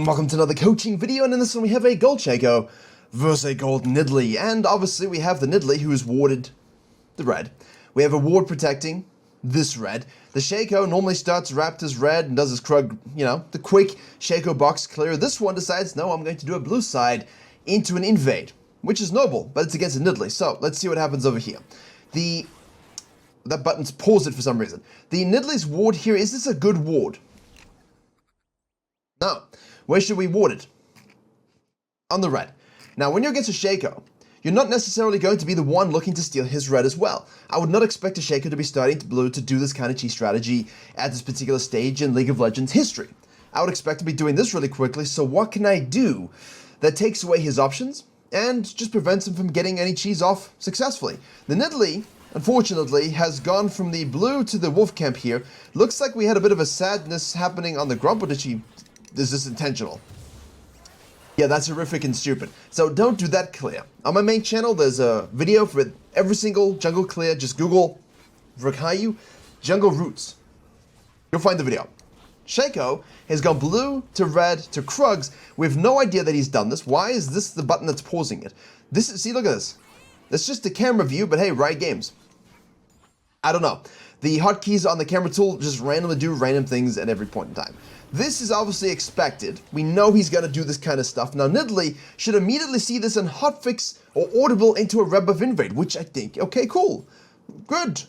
and welcome to another coaching video, and in this one we have a gold Shaco versus a gold Nidalee, and obviously we have the Nidalee who is warded the red. We have a ward protecting this red. The Shaco normally starts Raptors red and does his Krug, the quick Shaco box clear. This one decides, no, I'm going to do a blue side into an invade, which is noble, but it's against a Nidalee. So let's see what happens over here. That button's paused for some reason. The Nidalee's ward here, is this a good ward? No. Where should we ward it? On the red. Now, when you're against a Shaco, you're not necessarily going to be the one looking to steal his red as well. I would not expect a Shaco to be starting to blue to do this kind of cheese strategy at this particular stage in League of Legends history. I would expect to be doing this really quickly, so what can I do that takes away his options and just prevents him from getting any cheese off successfully? The Nidalee, unfortunately, has gone from the blue to the wolf camp here. Looks like we had a bit of a sadness happening on the Grump, or is this intentional? Yeah, that's horrific and stupid. So don't do that clear. On my main channel, there's a video for every single jungle clear. Just Google Virkayu jungle roots. You'll find the video. Shaco has gone blue to red to Krugs. We have no idea that he's done this. Why is this the button that's pausing it? See, look at this. That's just a camera view, but hey, Riot Games. I don't know. The hotkeys on the camera tool just randomly do random things at every point in time. This is obviously expected. We know he's going to do this kind of stuff. Now, Nidalee should immediately see this and hotfix or audible into a red buff invade, which I think, okay, cool. Good.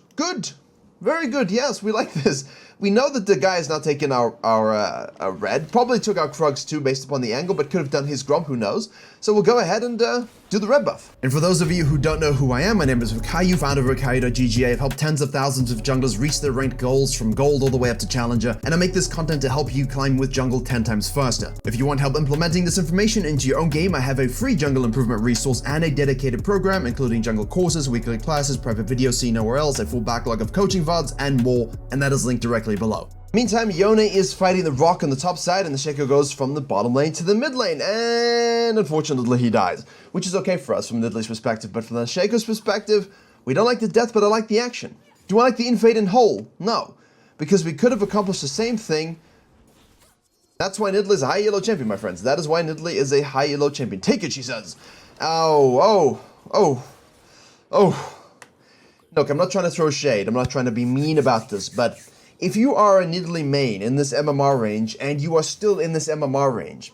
Very good. Yes, we like this. We know that the guy is not taking our red. Probably took our Krugs too based upon the angle, but could have done his Grump, who knows. So we'll go ahead and do the red buff. And for those of you who don't know who I am, my name is Virkayu, founder of Virkayu.gg. I've helped tens of thousands of junglers reach their ranked goals from gold all the way up to challenger, and I make this content to help you climb with jungle 10 times faster. If you want help implementing this information into your own game, I have a free jungle improvement resource and a dedicated program, including jungle courses, weekly classes, private videos seen nowhere else, a full backlog of coaching VODs, and more, and that is linked directly below. Meantime, Yone is fighting the rock on the top side, and the Shaco goes from the bottom lane to the mid lane, and unfortunately he dies, which is okay for us from Nidalee's perspective, but from the Shaco's perspective, we don't like the death, but I like the action. Do I like the invade in whole? No, because we could have accomplished the same thing. That's why Nidalee is a high yellow champion, my friends. That is why Nidalee is a high yellow champion. Take it, she says. Oh. Look, I'm not trying to throw shade. I'm not trying to be mean about this, but if you are a Nidalee main in this MMR range, and you are still in this MMR range,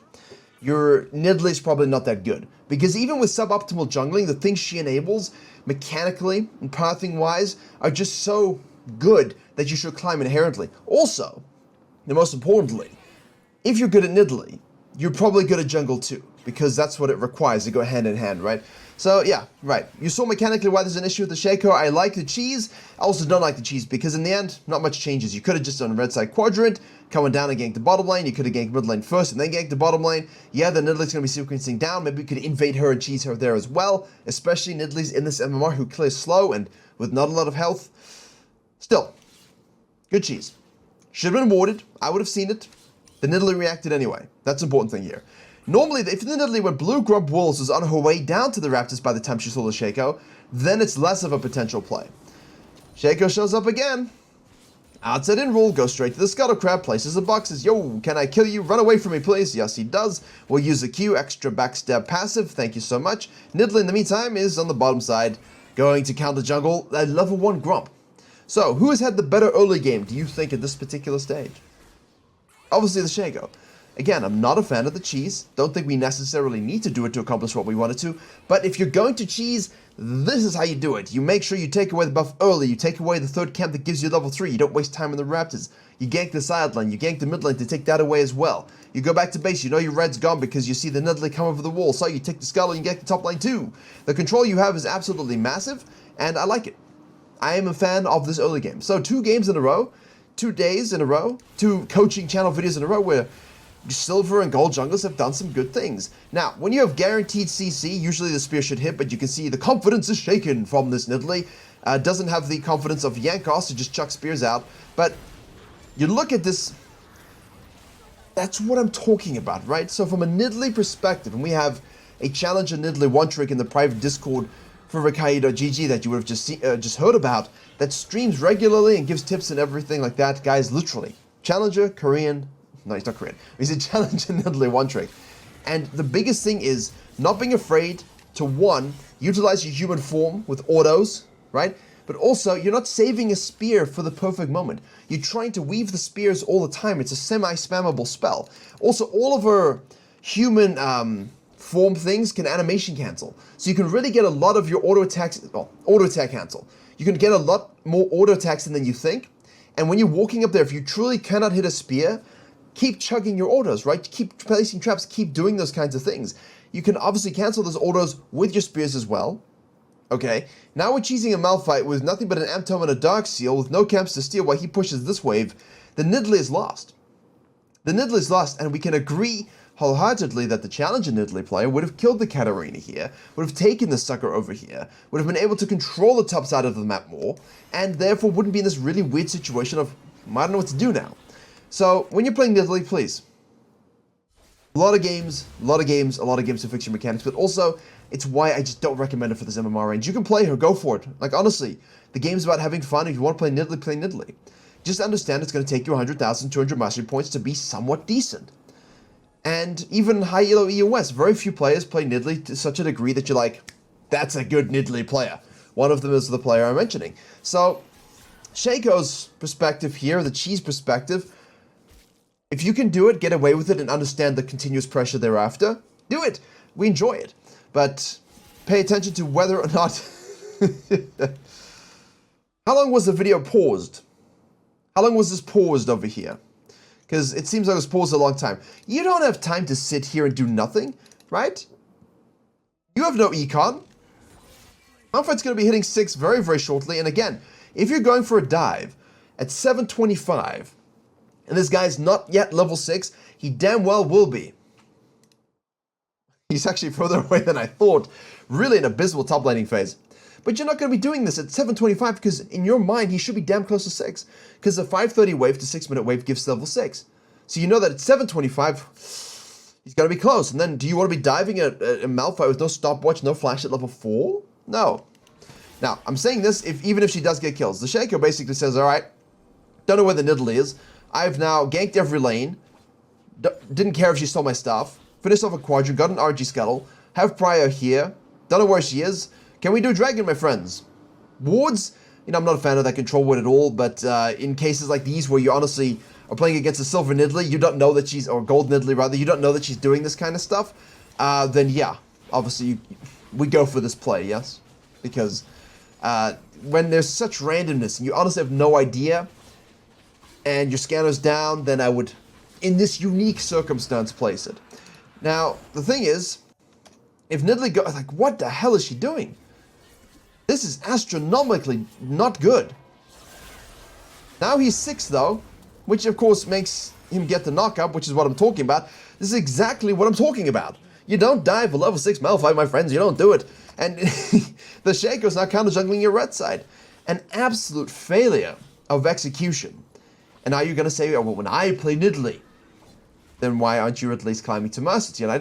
your Nidalee is probably not that good. Because even with suboptimal jungling, the things she enables, mechanically and pathing-wise, are just so good that you should climb inherently. Also, and most importantly, if you're good at Nidalee, you're probably good at jungle too, because that's what it requires to go hand in hand, right? So yeah, right. You saw mechanically why there's an issue with the Shaco. I like the cheese. I also don't like the cheese because in the end, not much changes. You could have just done a red side quadrant, coming down and ganked the bottom lane. You could have ganked mid lane first and then ganked the bottom lane. Yeah, the Nidalee's going to be sequencing down. Maybe we could invade her and cheese her there as well, especially Nidalee's in this MMR who clears slow and with not a lot of health. Still, good cheese. Should have been warded. I would have seen it. The Nidalee reacted anyway. That's the important thing here. Normally, if the Nidalee went blue Grump Wolves was on her way down to the Raptors by the time she saw the Shaco, then it's less of a potential play. Shaco shows up again. Outside in rule, goes straight to the Scuttle Crab, places the boxes. Yo, can I kill you? Run away from me, please. Yes, he does. We'll use the Q, extra backstab passive. Thank you so much. Nidalee, in the meantime, is on the bottom side, going to counter jungle a level 1 Grump. So, who has had the better early game, do you think, at this particular stage? Obviously, the Shaco. Again, I'm not a fan of the cheese. Don't think we necessarily need to do it to accomplish what we wanted to. But if you're going to cheese, this is how you do it. You make sure you take away the buff early. You take away the third camp that gives you level 3. You don't waste time on the Raptors. You gank the side lane. You gank the mid lane to take that away as well. You go back to base. You know your red's gone because you see the Nidalee come over the wall. So you take the Scuttle and you gank the top lane too. The control you have is absolutely massive, and I like it. I am a fan of this early game. So 2 games in a row, 2 days in a row, 2 coaching channel videos in a row where silver and gold junglers have done some good things. Now, when you have guaranteed CC, usually the spear should hit, but you can see the confidence is shaken from this Nidalee. Doesn't have the confidence of Yankos to just chuck spears out. But you look at this, that's what I'm talking about, right? So from a Nidalee perspective, and we have a challenger Nidalee one trick in the private Discord for Virkayu.gg that you would have just heard about, that streams regularly and gives tips and everything like that. Guys, literally, challenger, Korean, No, he's not Korean. He's a challenger Nidalee one trick. And the biggest thing is not being afraid to, one, utilize your human form with autos, right? But also, you're not saving a spear for the perfect moment. You're trying to weave the spears all the time. It's a semi-spammable spell. Also, all of her human form things can animation cancel. So you can really get a lot of your auto attacks, auto attack cancel. You can get a lot more auto attacks than you think. And when you're walking up there, if you truly cannot hit a spear, keep chugging your autos, right? Keep placing traps, keep doing those kinds of things. You can obviously cancel those autos with your spears as well. Okay, now we're cheesing a Malphite with nothing but an Amp Tome and a Dark Seal with no camps to steal while he pushes this wave. The Nidalee is lost. The Nidalee is lost, and we can agree wholeheartedly that the Challenger Nidalee player would have killed the Katarina here, would have taken the sucker over here, would have been able to control the top side of the map more, and therefore wouldn't be in this really weird situation of, I don't know what to do now. So, when you're playing Nidalee, please. A lot of games to fix your mechanics, but also, it's why I just don't recommend it for this MMR range. You can play her, go for it. Like, honestly, the game's about having fun. If you want to play Nidalee, play Nidalee. Just understand it's going to take you 100,200 mastery points to be somewhat decent. And even high elo EOS, very few players play Nidalee to such a degree that you're like, that's a good Nidalee player. One of them is the player I'm mentioning. So, Shaco's perspective here, the cheese perspective, if you can do it, get away with it, and understand the continuous pressure thereafter, do it. We enjoy it. But pay attention to whether or not... How long was the video paused? How long was this paused over here? Because it seems like it was paused a long time. You don't have time to sit here and do nothing, right? You have no econ. Malphite's going to be hitting 6 very, very shortly. And again, if you're going for a dive at 725, and this guy's not yet level 6, he damn well will be. He's actually further away than I thought. Really an abysmal top laning phase. But you're not going to be doing this at 725 because in your mind, he should be damn close to 6. Because the 530 wave to 6-minute wave gives level 6. So you know that at 725, he's going to be close. And then do you want to be diving a Malphite with no stopwatch, no flash at level 4? No. Now, I'm saying this even if she does get kills. The Shaco basically says, alright, don't know where the Nidalee is. I've now ganked every lane. Didn't care if she stole my stuff. Finished off a quadrant, got an RG scuttle. Have Prior here. Don't know where she is. Can we do Dragon, my friends? Wards? You know, I'm not a fan of that control ward at all, but in cases like these where you honestly are playing against a Silver Nidalee, you don't know that she's, or Gold Nidalee rather, you don't know that she's doing this kind of stuff, then yeah, obviously we go for this play, yes? Because when there's such randomness and you honestly have no idea, and your scanner's down, then I would, in this unique circumstance, place it. Now, the thing is, if Nidalee goes, like, what the hell is she doing? This is astronomically not good. Now he's 6 though, which of course makes him get the knockup, which is what I'm talking about. This is exactly what I'm talking about. You don't dive a level 6 Malphite, my friends, you don't do it. And the Shaco's now counter jungling your red side. An absolute failure of execution. And now you're going to say, oh, well, when I play Nidalee, then why aren't you at least climbing to Mercy? And I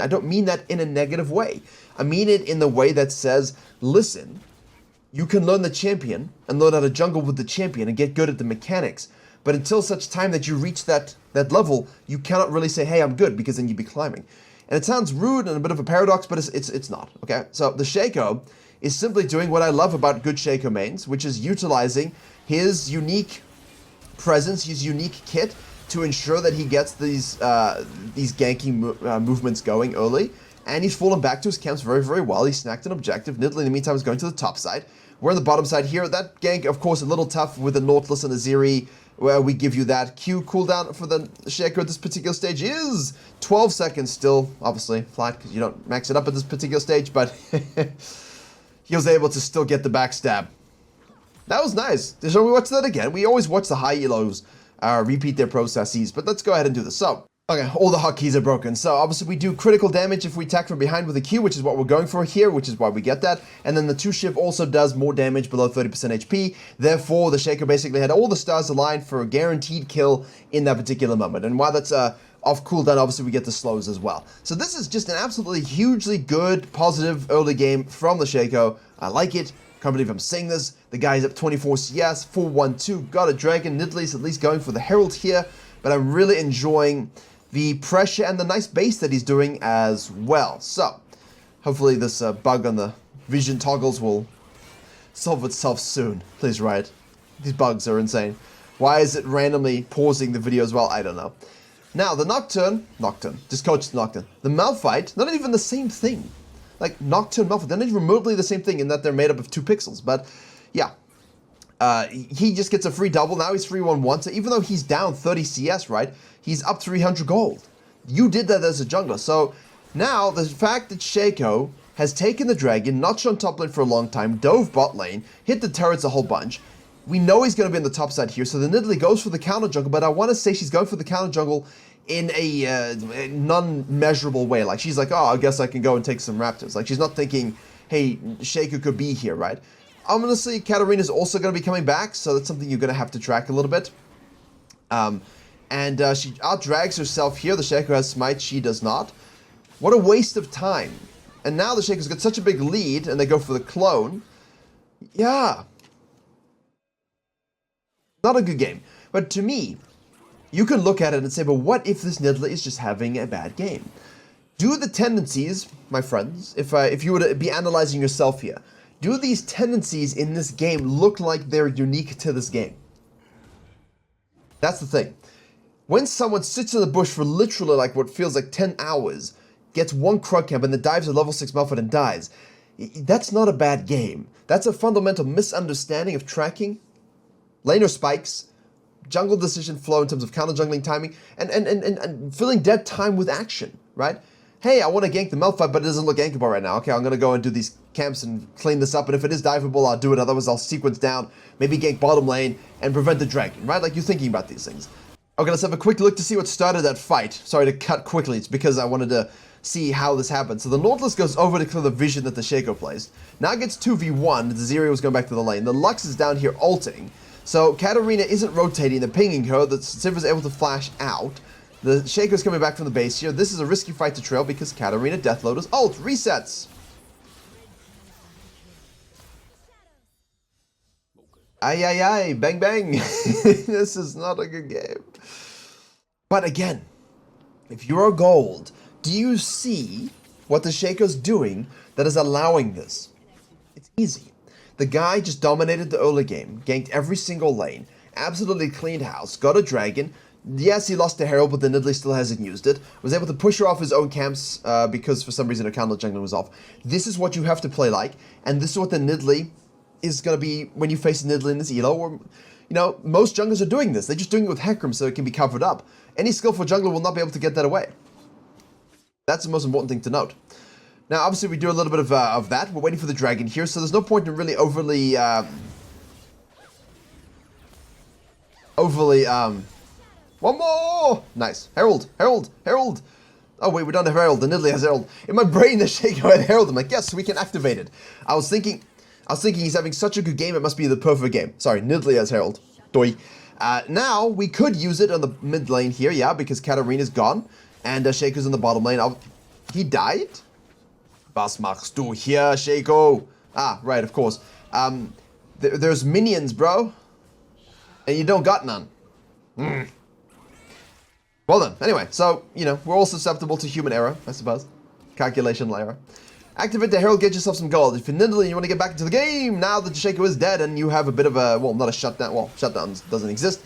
don't mean that in a negative way. I mean it in the way that says, listen, you can learn the champion and learn how to jungle with the champion and get good at the mechanics. But until such time that you reach that level, you cannot really say, hey, I'm good, because then you'd be climbing. And it sounds rude and a bit of a paradox, but it's not, okay? So the Shaco is simply doing what I love about good Shaco mains, which is utilizing his unique presence, his unique kit, to ensure that he gets these ganking movements going early. And he's fallen back to his camps very, very well. He snacked an objective. Nidalee, in the meantime, is going to the top side. We're on the bottom side here. That gank, of course, a little tough with the Nautilus and Aziri, where we give you that. Q cooldown for the Shaco at this particular stage is 12 seconds still, obviously, flat, because you don't max it up at this particular stage, but he was able to still get the backstab. That was nice. Shall we watch that again? We always watch the high elos repeat their processes, but let's go ahead and do this. So, okay, all the hotkeys are broken. So obviously we do critical damage if we attack from behind with a Q, which is what we're going for here, which is why we get that. And then the 2-ship also does more damage below 30% HP. Therefore, the Shaco basically had all the stars aligned for a guaranteed kill in that particular moment. And while that's off cooldown, obviously we get the slows as well. So this is just an absolutely hugely good, positive early game from the Shaco. I like it. Can't believe I'm saying this. The guy's up 24 CS, 412, got a dragon. Nidalee's at least going for the Herald here. but I'm really enjoying the pressure and the nice base that he's doing as well. So, hopefully this bug on the vision toggles will solve itself soon. Please, Riot. These bugs are insane. Why is it randomly pausing the video as well? I don't know. Now, the Nocturne, just coach the Nocturne. The Malphite, not even the same thing. Like, Nocturne, Malphite, they're not even remotely the same thing in that they're made up of 2 pixels. But, yeah. He just gets a free double. Now he's 3-1-1. So even though he's down 30 CS, right, he's up 300 gold. You did that as a jungler. So now the fact that Shaco has taken the dragon, not shown top lane for a long time, dove bot lane, hit the turrets a whole bunch. We know he's going to be on the top side here. So the Nidalee goes for the counter jungle. But I want to say she's going for the counter jungle in a non-measurable way. Like, she's like, oh, I guess I can go and take some raptors. Like, she's not thinking, hey, Shaco could be here, right? Honestly, Katarina's also going to be coming back, so that's something you're going to have to track a little bit. She out-drags herself here. The Shaco has smite, she does not. What a waste of time. And now the Shaco's got such a big lead, and they go for the clone. Yeah. Not a good game. But to me, you can look at it and say, but what if this Nidalee is just having a bad game? Do the tendencies, my friends, if you were to be analyzing yourself here, do these tendencies in this game look like they're unique to this game? That's the thing. When someone sits in the bush for literally like what feels like 10 hours, gets 1 Krug camp and then dives a level 6 Malphite and dies, that's not a bad game. That's a fundamental misunderstanding of tracking, laner spikes, jungle decision flow in terms of counter jungling timing, and filling dead time with action, right? Hey, I want to gank the Malphite, but it doesn't look gankable right now. Okay, I'm going to go and do these camps and clean this up, and if it is diveable, I'll do it. Otherwise, I'll sequence down, maybe gank bottom lane, and prevent the dragon, right? Like, you're thinking about these things. Okay, let's have a quick look to see what started that fight. Sorry to cut quickly. It's because I wanted to see how this happened. So the Nautilus goes over to clear the vision that the Shaco placed. Now it gets 2v1. The Zeri was going back to the lane. The Lux is down here ulting. So Katarina isn't rotating. They're pinging her. The Sivir's able to flash out. The Shaco's coming back from the base here. This is a risky fight to trail because Katarina Deathloader's ult resets. Ay, ay, ay, bang, bang. This is not a good game. But again, if you're gold, do you see what the Shaco's doing that is allowing this? It's easy. The guy just dominated the early game, ganked every single lane, absolutely cleaned house, got a dragon. Yes, he lost to Herald, but the Nidalee still hasn't used it. Was able to push her off his own camps because for some reason her counter jungler was off. This is what you have to play like, and this is what the Nidalee is going to be when you face a Nidalee in this elo. Or, you know, most junglers are doing this. They're just doing it with Hecarim so it can be covered up. Any skillful jungler will not be able to get that away. That's the most important thing to note. Now, obviously, we do a little bit of that. We're waiting for the dragon here, so there's no point in really overly... One more! Nice. Herald! Herald! Herald! Oh, wait, we don't have Herald. The Nidalee has Herald. In my brain, the Shaco had Herald. I'm like, yes, we can activate it. I was thinking he's having such a good game, it must be the perfect game. Sorry, Nidalee has Herald. Doi. Now, we could use it on the mid lane here, yeah, because Katarina's gone. And Shaco's in the bottom lane. He died? Was machst du hier, Shaco? Ah, right, of course. There's minions, bro. And you don't got none. Well then, anyway, so, you know, we're all susceptible to human error, I suppose. Calculational error. Activate the Herald, get yourself some gold. If you're Nidalee and you want to get back into the game, now that Shaco is dead and you have a bit of a, well, not a shutdown, well, shutdown doesn't exist.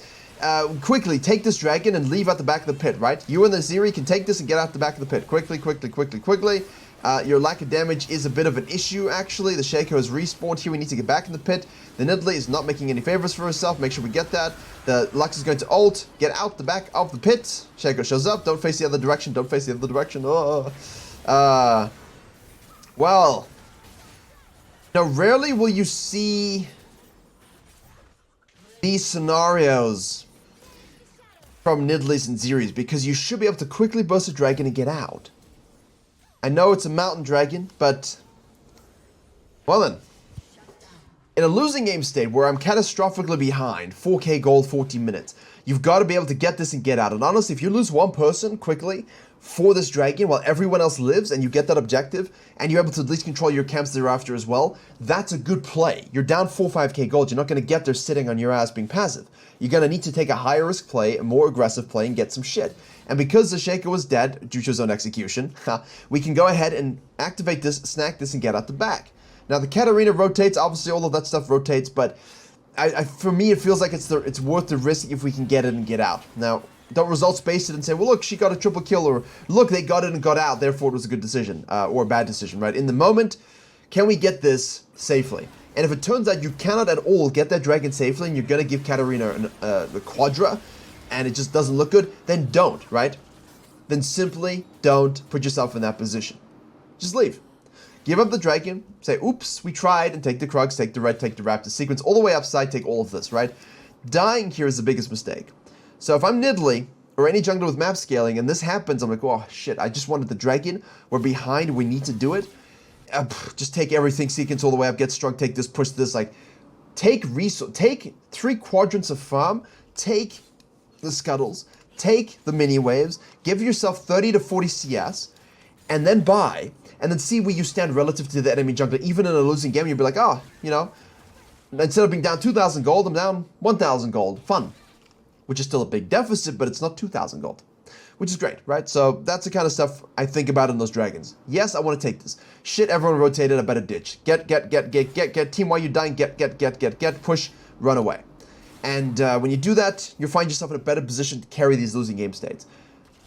Quickly, take this dragon and leave out the back of the pit, right? You and the Zeri can take this and get out the back of the pit. Quickly, quickly, quickly, quickly. Your lack of damage is a bit of an issue, actually. The Shaco has respawned here. We need to get back in the pit. The Nidalee is not making any favors for herself. Make sure we get that. The Lux is going to ult. Get out the back of the pit. Shaco shows up. Don't face the other direction. Don't face the other direction. Oh. Well. Now, rarely will you see these scenarios from Nidalees and Zeris because you should be able to quickly burst a dragon and get out. I know it's a mountain dragon, but... Well then. In a losing game state where I'm catastrophically behind, 4k gold, 14 minutes, you've got to be able to get this and get out. And honestly, if you lose one person quickly, for this dragon while everyone else lives, and you get that objective, and you're able to at least control your camps thereafter as well, that's a good play. You're down 4-5k gold. You're not going to get there sitting on your ass being passive. You're going to need to take a higher risk play, a more aggressive play, and get some shit. And because the Shaco was dead due to his own execution, we can go ahead and activate this, snack this, and get out the back. Now, the Katarina rotates. Obviously, all of that stuff rotates, but for me, it feels like it's worth the risk if we can get it and get out. Now, don't results base it and say, well, look, she got a triple kill, or look, they got it and got out, therefore it was a good decision, or a bad decision, right? In the moment, can we get this safely? And if it turns out you cannot at all get that dragon safely, and you're going to give Katarina the quadra, and it just doesn't look good, then don't, right? Then simply don't put yourself in that position. Just leave. Give up the dragon, say, oops, we tried, and take the Krugs, take the red, take the raptor sequence, all the way upside, take all of this, right? Dying here is the biggest mistake. So if I'm Nidalee, or any jungler with map scaling, and this happens, I'm like, oh shit, I just wanted the dragon, we're behind, we need to do it. Just take everything, sequence all the way up, get strong, take this, push this, like, take 3 quadrants of farm, take the scuttles, take the mini waves, give yourself 30 to 40 CS, and then buy, and then see where you stand relative to the enemy jungler. Even in a losing game, you'll be like, oh, you know, instead of being down 2,000 gold, I'm down 1,000 gold. Fun. Which is still a big deficit, but it's not 2,000 gold. Which is great, right? So that's the kind of stuff I think about in those dragons. Yes, I want to take this. Shit, everyone rotated, I better ditch. Get. Team, while you're dying, get, push, run away. And when you do that, you'll find yourself in a better position to carry these losing game states.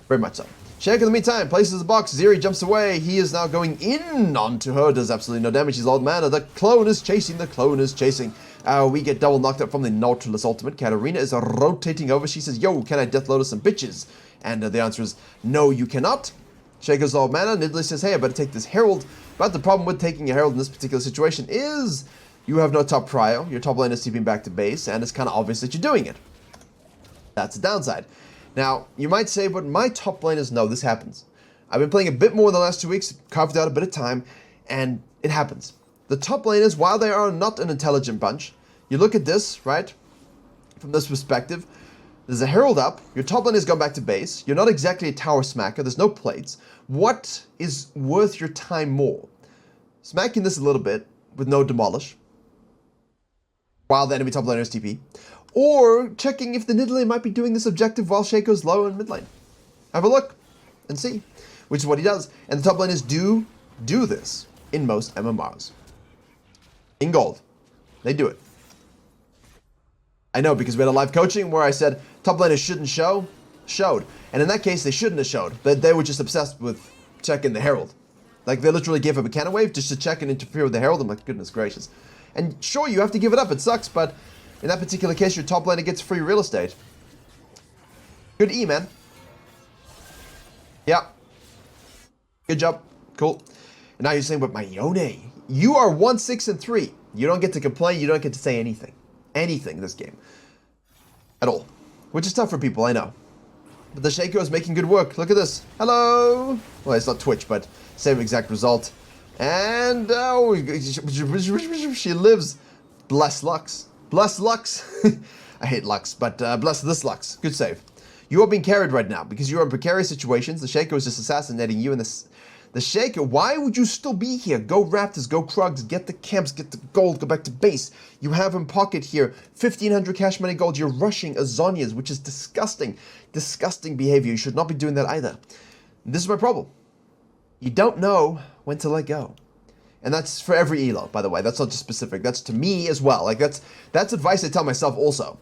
Very much so. Shaco, in the meantime, places the box. Zeri jumps away. He is now going in onto her. Does absolutely no damage. He's old mana. The clone is chasing. The clone is chasing. We get double knocked up from the Nautilus ultimate. Katarina is rotating over. She says, yo, can I Death Lotus some bitches? And the answer is, no, you cannot. Shaco's old mana. Nidalee says, hey, I better take this Herald. But the problem with taking a Herald in this particular situation is you have no top prio. Your top lane is TPing back to base, and it's kind of obvious that you're doing it. That's the downside. Now, you might say, but my top laners know this happens. I've been playing a bit more in the last 2 weeks, carved out a bit of time, and it happens. The top laners, while they are not an intelligent bunch, you look at this, right, from this perspective, there's a Herald up, your top lane has gone back to base, you're not exactly a tower smacker, there's no plates. What is worth your time more? Smacking this a little bit with no demolish, while the enemy top laner is TP, or checking if the Nidalee might be doing this objective while Shaco's low in mid lane. Have a look and see, which is what he does. And the top laners do this in most MMRs. In gold, they do it. I know, because we had a live coaching where I said top laners shouldn't show, showed. And in that case, they shouldn't have showed, but they were just obsessed with checking the Herald. Like, they literally gave up a cannon wave just to check and interfere with the Herald. I'm like, goodness gracious. And sure, you have to give it up, it sucks, but in that particular case, your top laner gets free real estate. Good E, man. Yeah. Good job. Cool. And now you're saying, but my Yone, you are 1-6-3. You don't get to complain. You don't get to say anything. Anything this game. At all. Which is tough for people, I know. But the Shaco is making good work. Look at this. Hello. Well, it's not Twitch, but same exact result. And, oh, she lives. Bless Lux. Bless Lux. I hate Lux, but bless this Lux. Good save. You are being carried right now because you are in precarious situations. The Shaco is just assassinating you, and the Shaco, why would you still be here? Go Raptors, go Krugs, get the camps, get the gold, go back to base. You have in pocket here 1,500 cash money gold. You're rushing Azonias, which is disgusting. Disgusting behavior. You should not be doing that either. This is my problem. You don't know when to let go. And that's for every elo, by the way. That's not just specific. That's to me as well. Like, that's advice I tell myself also.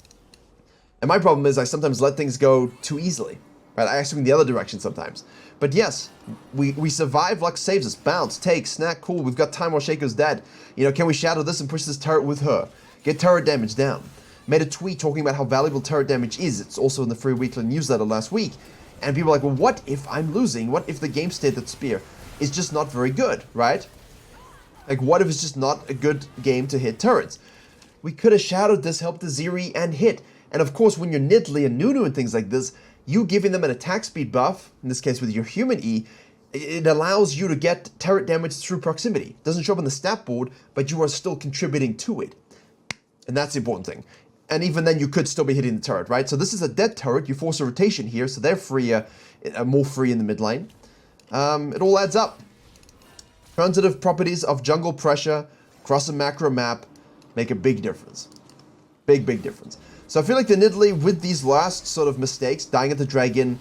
And my problem is I sometimes let things go too easily. Right? I swing the other direction sometimes. But yes, we survive. Lux saves us. Bounce, take, snack, cool. We've got time while Shaco's dead. You know, can we shadow this and push this turret with her? Get turret damage down. Made a tweet talking about how valuable turret damage is. It's also in the free weekly newsletter last week. And people are like, well, what if I'm losing? What if the game state that Spear is just not very good, right? Like, what if it's just not a good game to hit turrets? We could have shadowed this, helped the Zeri, and hit. And of course, when you're Nidalee and Nunu and things like this, you giving them an attack speed buff, in this case with your human E, it allows you to get turret damage through proximity. It doesn't show up on the stat board, but you are still contributing to it. And that's the important thing. And even then, you could still be hitting the turret, right? So this is a dead turret. You force a rotation here, so they're free, more free in the mid lane. It all adds up. Transitive properties of jungle pressure across a macro map make a big difference. Big difference. So I feel like the Nidalee, with these last sort of mistakes, dying at the dragon,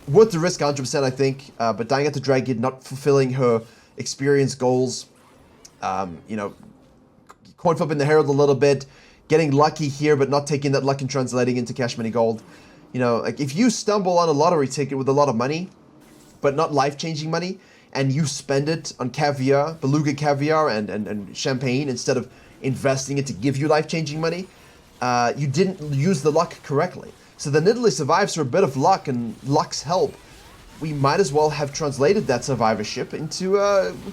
worth the risk 100%, I think, but dying at the dragon, not fulfilling her experience goals, you know, coin flipping the herald a little bit, getting lucky here, but not taking that luck and translating into cash money gold. You know, like if you stumble on a lottery ticket with a lot of money, but not life-changing money, and you spend it on caviar, beluga caviar, and champagne instead of investing it to give you life-changing money, you didn't use the luck correctly. So the Nidalee survives through a bit of luck and luck's help. We might as well have translated that survivorship into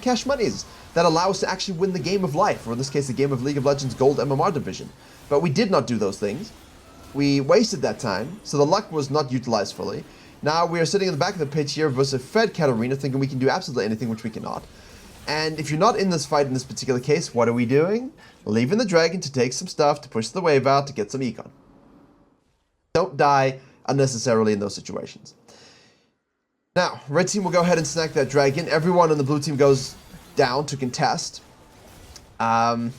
cash monies that allow us to actually win the game of life, or in this case, the game of League of Legends Gold MMR division. But we did not do those things. We wasted that time, so the luck was not utilized fully. Now we are sitting in the back of the pitch here versus a fed Katarina, thinking we can do absolutely anything, which we cannot. And if you're not in this fight in this particular case, what are we doing? Leaving the dragon to take some stuff, to push the wave out, to get some econ. Don't die unnecessarily in those situations. Now, red team will go ahead and snack that dragon. Everyone on the blue team goes down to contest. That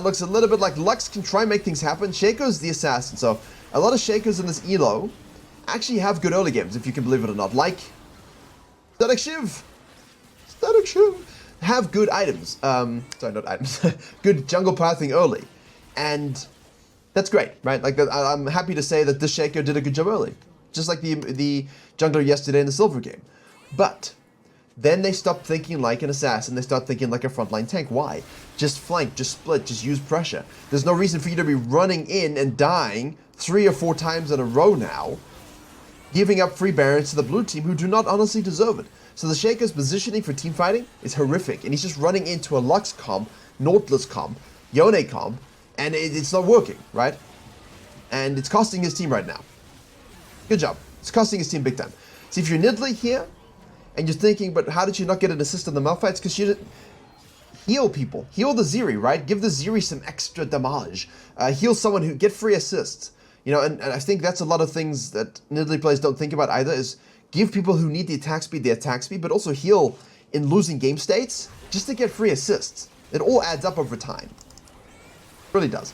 looks a little bit like Lux can try and make things happen. Shaco's the assassin, so a lot of Shacos in this elo actually have good early games, if you can believe it or not. Like Static Shiv. Have good items. Sorry, not items. Good jungle pathing early. And that's great, right? Like, I'm happy to say that this Shaco did a good job early. Just like the jungler yesterday in the silver game. But then they stop thinking like an assassin. They start thinking like a frontline tank. Why? Just flank, just split, just use pressure. There's no reason for you to be running in and dying 3 or 4 times in a row now, giving up free barons to the blue team who do not honestly deserve it. So the Shaco's positioning for team fighting is horrific, and he's just running into a Lux comp, Nautilus comp, Yone comp, and it's not working, right? And it's costing his team right now. Good job. It's costing his team big time. See, if you're Nidalee here, and you're thinking, but how did you not get an assist on the Malphite? It's because you didn't heal people. Heal the Zeri, right? Give the Zeri some extra damage. Heal someone who get free assists. You know, and I think that's a lot of things that Nidalee players don't think about either, is give people who need the attack speed, but also heal in losing game states just to get free assists. It all adds up over time. It really does.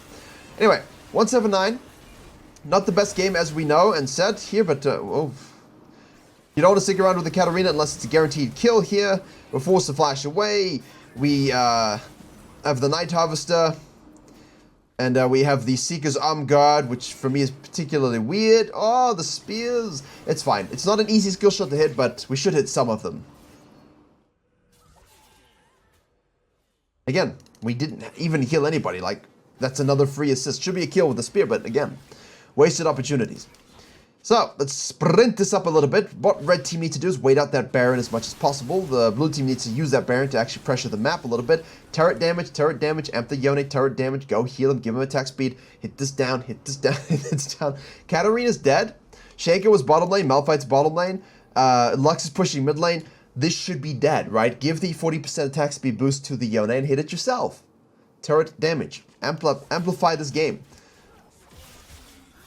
Anyway, 179. Not the best game as we know and said here, but oh. You don't want to stick around with the Katarina unless it's a guaranteed kill here. We're forced to flash away. We have the Night Harvester. And we have the Seeker's Arm Guard, which for me is particularly weird. Oh, the spears. It's fine. It's not an easy skill shot to hit, but we should hit some of them. Again, we didn't even heal anybody. Like, that's another free assist. Should be a kill with the spear, but again, wasted opportunities. So, let's sprint this up a little bit. What red team needs to do is wait out that Baron as much as possible. The blue team needs to use that Baron to actually pressure the map a little bit. Turret damage, amp the Yone, turret damage, go heal him, give him attack speed, hit this down, hit this down, hit this down. Katarina's dead. Shaco was bottom lane, Malphite's bottom lane. Lux is pushing mid lane. This should be dead, right? Give the 40% attack speed boost to the Yone and hit it yourself. Turret damage. Amplify this game.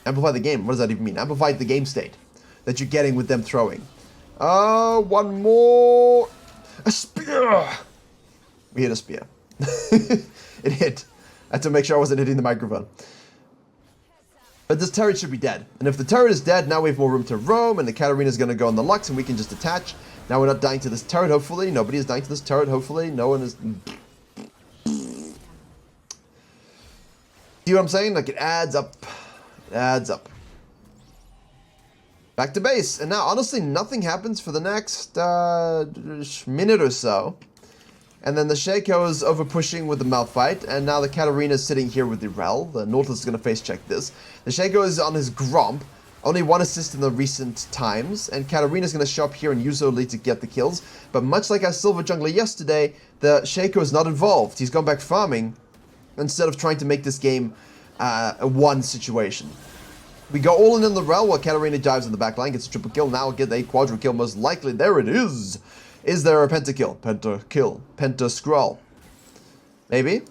Amplify the game. What does that even mean? Amplify the game state that you're getting with them throwing. One more. A spear. We hit a spear. It hit. I had to make sure I wasn't hitting the microphone. But this turret should be dead. And if the turret is dead, now we have more room to roam, and the Katarina is going to go on the Lux, and we can just attach. Now we're not dying to this turret, hopefully. Nobody is dying to this turret, hopefully. No one is... See what I'm saying? Like, it adds up. It adds up. Back to base. And now, honestly, nothing happens for the next minute or so. And then the Shaco is over pushing with the Malphite. And now the Katarina is sitting here with the Rel. The Nautilus is going to face check this. The Shaco is on his Gromp. Only 1 assist in the recent times. And Katarina is going to show up here and use her lead to get the kills. But much like our Silver Jungler yesterday, the Shaco is not involved. He's gone back farming instead of trying to make this game a one situation. We go all in on the Rel while Katarina dives in the back line, gets a triple kill. Now we'll get a quadra kill most likely. There it is. Is there a pentakill? Pentakill. Pentascroll. Maybe.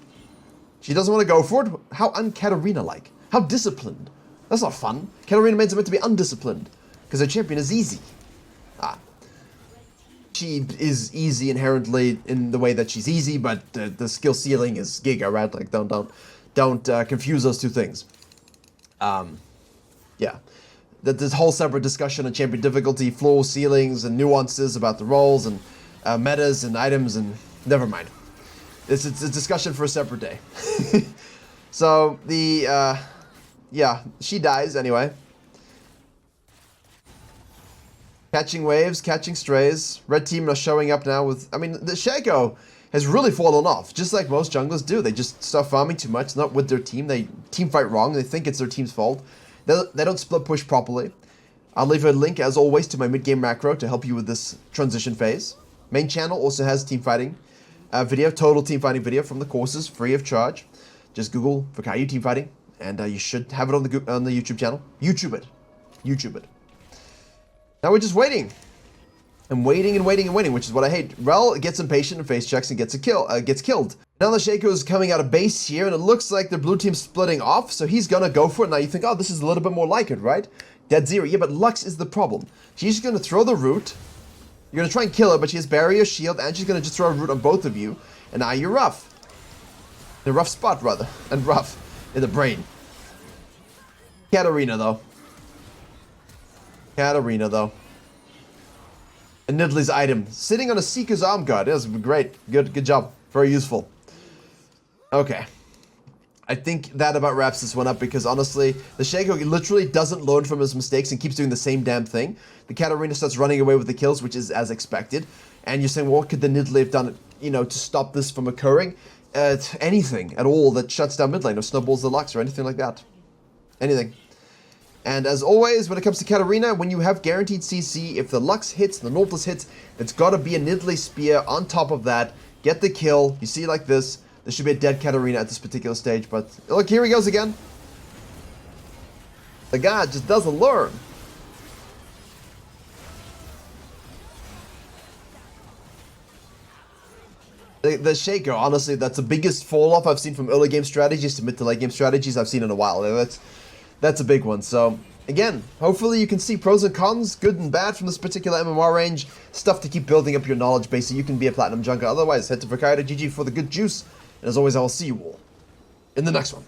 She doesn't want to go for it. How un-Katarina-like. How disciplined. That's not fun. Katarina mains are meant to be undisciplined, because her champion is easy. Ah. She is easy inherently in the way that she's easy, but the skill ceiling is giga, right? Like, don't confuse those two things. Yeah. This whole separate discussion on champion difficulty, floor ceilings, and nuances about the roles, and metas, and items, and never mind. It's a discussion for a separate day. So, yeah, she dies anyway. Catching waves, catching strays. Red team are showing up now with... I mean, the Shaco has really fallen off, just like most junglers do. They just start farming too much, not with their team. They team fight wrong. They think it's their team's fault. They don't split push properly. I'll leave a link, as always, to my mid-game macro to help you with this transition phase. Main channel also has team fighting video, total team fighting video from the courses, free of charge. Just Google Virkayu team fighting, and you should have it on the YouTube channel. YouTube it. Now we're just waiting. And waiting and waiting and waiting, which is what I hate. Rel gets impatient and face checks and gets killed. Now the Shaco is coming out of base here, and it looks like the blue team's splitting off, so he's gonna go for it. Now you think, oh, this is a little bit more like it, right? Dead zero. Yeah, but Lux is the problem. She's gonna throw the root. You're gonna try and kill her, but she has barrier, shield, and she's gonna just throw a root on both of you. And now you're rough. In a rough spot, rather. And rough in the brain. Katarina, though. And Nidalee's item. Sitting on a Seeker's Arm Guard. That's great. Good job. Very useful. Okay. I think that about wraps this one up, because honestly, the Shaco literally doesn't learn from his mistakes and keeps doing the same damn thing. The Katarina starts running away with the kills, which is as expected. And you're saying, well, what could the Nidalee have done, to stop this from occurring? Anything at all that shuts down mid lane or snowballs the Lux or anything like that. Anything. And as always, when it comes to Katarina, when you have guaranteed CC, if the Lux hits, the Nautilus hits, it's got to be a Nidalee Spear on top of that. Get the kill. You see like this. There should be a dead Katarina at this particular stage, but look, here he goes again. The guy just doesn't learn. The Shaco, honestly, that's the biggest fall-off I've seen from early game strategies to mid to late game strategies I've seen in a while. That's a big one. So, again, hopefully you can see pros and cons, good and bad from this particular MMR range. Stuff to keep building up your knowledge base so you can be a platinum jungler. Otherwise, head to Virkayu.gg for the good juice. And as always, I will see you all in the next one.